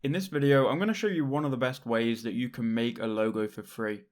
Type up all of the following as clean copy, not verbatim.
In this video, I'm going to show you one of the best ways that you can make a logo for free.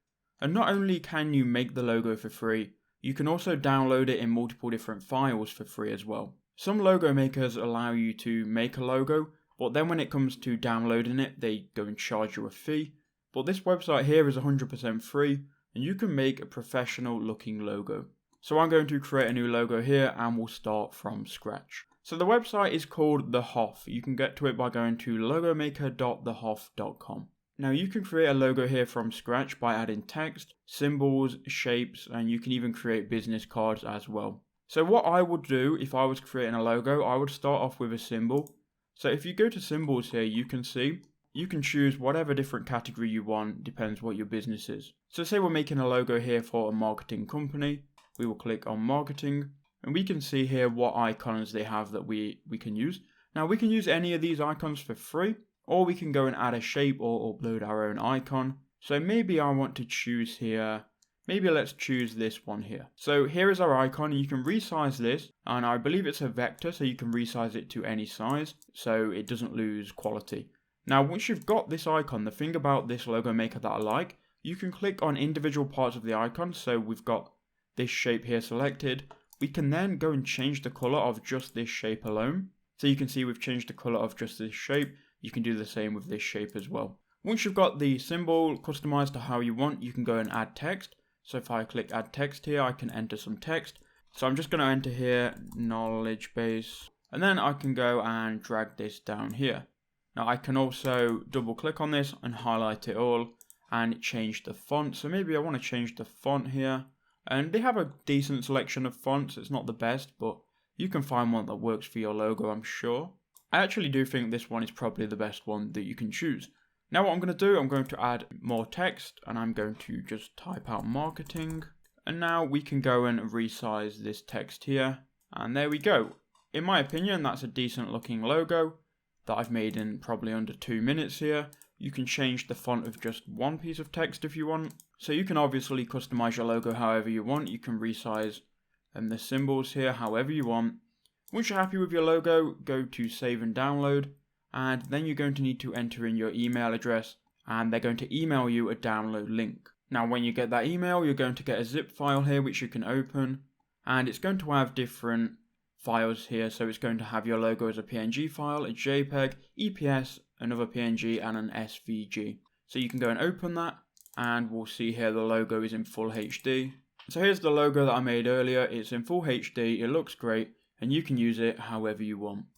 And not only can you make the logo for free, you can also download it in multiple different files for free as well. Some logo makers allow you to make a logo, but then when it comes to downloading it, they go and charge you a fee. But this website here is 100% free, and you can make a professional looking logo. So I'm going to create a new logo here and we'll start from scratch. So the website is called The Hoff. You can get to it by going to logomaker.thehoff.com. Now you can create a logo here from scratch by adding text, symbols, shapes, and you can even create business cards as well. So what I would do if I was creating a logo, I would start off with a symbol. So if you go to symbols here, you can see you can choose whatever different category you want, depends what your business is. So say we're making a logo here for a marketing company. We will click on marketing and we can see here what icons they have that we can use. Now we can use any of these icons for free, or we can go and add a shape or upload our own icon. So maybe I want to choose here, maybe let's choose this one here. So here is our icon and you can resize this, and I believe it's a vector, so you can resize it to any size so it doesn't lose quality. Now once you've got this icon, the thing about this logo maker that I like, you can click on individual parts of the icon. So we've got this shape here selected. We can then go and change the color of just this shape alone. So you can see we've changed the color of just this shape. You can do the same with this shape as well. Once you've got the symbol customized to how you want, you can go and add text. So if I click add text here, I can enter some text. So I'm just going to enter here KnowledgeBase, and then I can go and drag this down here. Now I can also double click on this and highlight it all and change the font. So maybe I want to change the font here. And they have a decent selection of fonts. It's not the best, but you can find one that works for your logo, I'm sure. I actually do think this one is probably the best one that you can choose. Now what I'm going to do, I'm going to add more text and I'm going to just type out marketing. And now we can go and resize this text here. And there we go. In my opinion, that's a decent looking logo that I've made in probably under 2 minutes here. You can change the font of just one piece of text if you want. So you can obviously customize your logo however you want. You can resize the symbols here however you want. Once you're happy with your logo, go to save and download. And then you're going to need to enter in your email address and they're going to email you a download link. Now when you get that email, you're going to get a zip file here which you can open. And it's going to have different files here. So it's going to have your logo as a PNG file, a JPEG, EPS, another PNG and an SVG. So you can go and open that and we'll see here the logo is in full HD. So here's the logo that I made earlier. It's in full HD, it looks great and you can use it however you want.